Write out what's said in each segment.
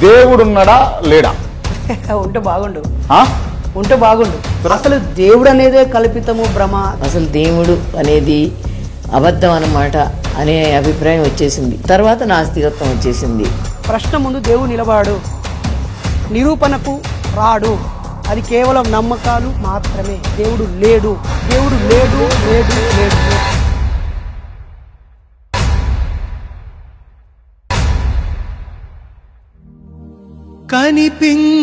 దేవుడున్నాడా లేడా? ఉంటే బాగుండు, ఆ? ఉంటే బాగుండు. అసలు దేవుడు అనేదే కల్పితము, భ్రమ. అసలు దేవుడు అనేది అబద్ధం అన్నమాట అనే అభిప్రాయం వచ్చేసింది. తర్వాత నాస్తికత్వం వచ్చేసింది. ప్రశ్న ముందు దేవుడు నిలబడు, నిరూపణకు రాడు. అది కేవలం నమ్మకాలు మాత్రమే. దేవుడు లేడు, దేవుడు లేడు, లేడు, లేడు. కనిపించలేదని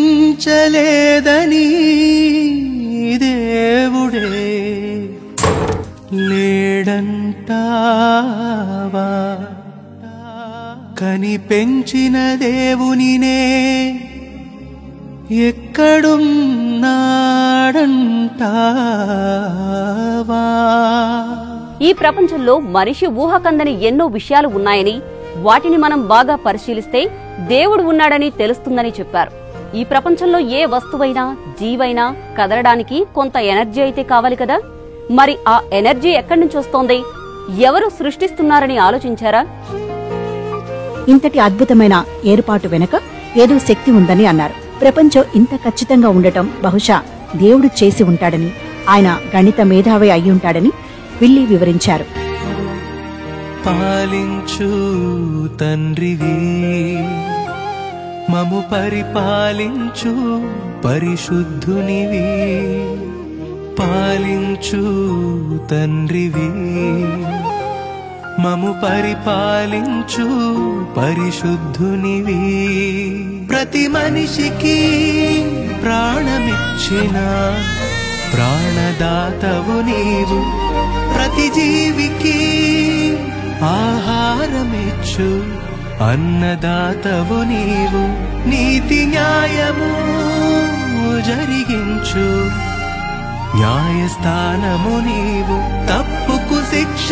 దేవుడే లేడంటావా? కనిపెంచిన దేవునినే ఎక్కడున్నాడంటావా? ఈ ప్రపంచంలో మనిషి ఊహకందని ఎన్నో విషయాలు ఉన్నాయని, వాటిని మనం బాగా పరిశీలిస్తే దేవుడు ఉన్నాడని తెలుస్తుందని చెప్పారు. ఈ ప్రపంచంలో ఏ వస్తువైనా, జీవైనా కదలడానికి కొంత ఎనర్జీ అయితే కావాలి కదా. మరి ఆ ఎనర్జీ ఎక్కడి నుంచి వస్తోంది? ఎవరు సృష్టిస్తున్నారని ఆలోచించారా? ఇంతటి అద్భుతమైన ఏర్పాటు వెనుక ఏదో శక్తి ఉందని అన్నారు. ప్రపంచం ఇంత ఖచ్చితంగా ఉండటం బహుశా దేవుడు చేసి ఉంటాడని, ఆయన గణిత మేధావి అయ్యుంటాడని విల్లీ వివరించారు. పాలించు తండ్రివి, మము పరిపాలించు పరిశుద్ధునివి. పాలించు తండ్రివి, మము పరిపాలించు పరిశుద్ధునివి. ప్రతి మనిషికి ప్రాణమిచ్చిన ప్రాణదాతవు నీవు. ప్రతి జీవికి ఆహారమిచ్చు అన్నదాతవు నీవు. నీతి న్యాయము జరిగించు న్యాయస్థానము నీవు. తప్పుకు శిక్ష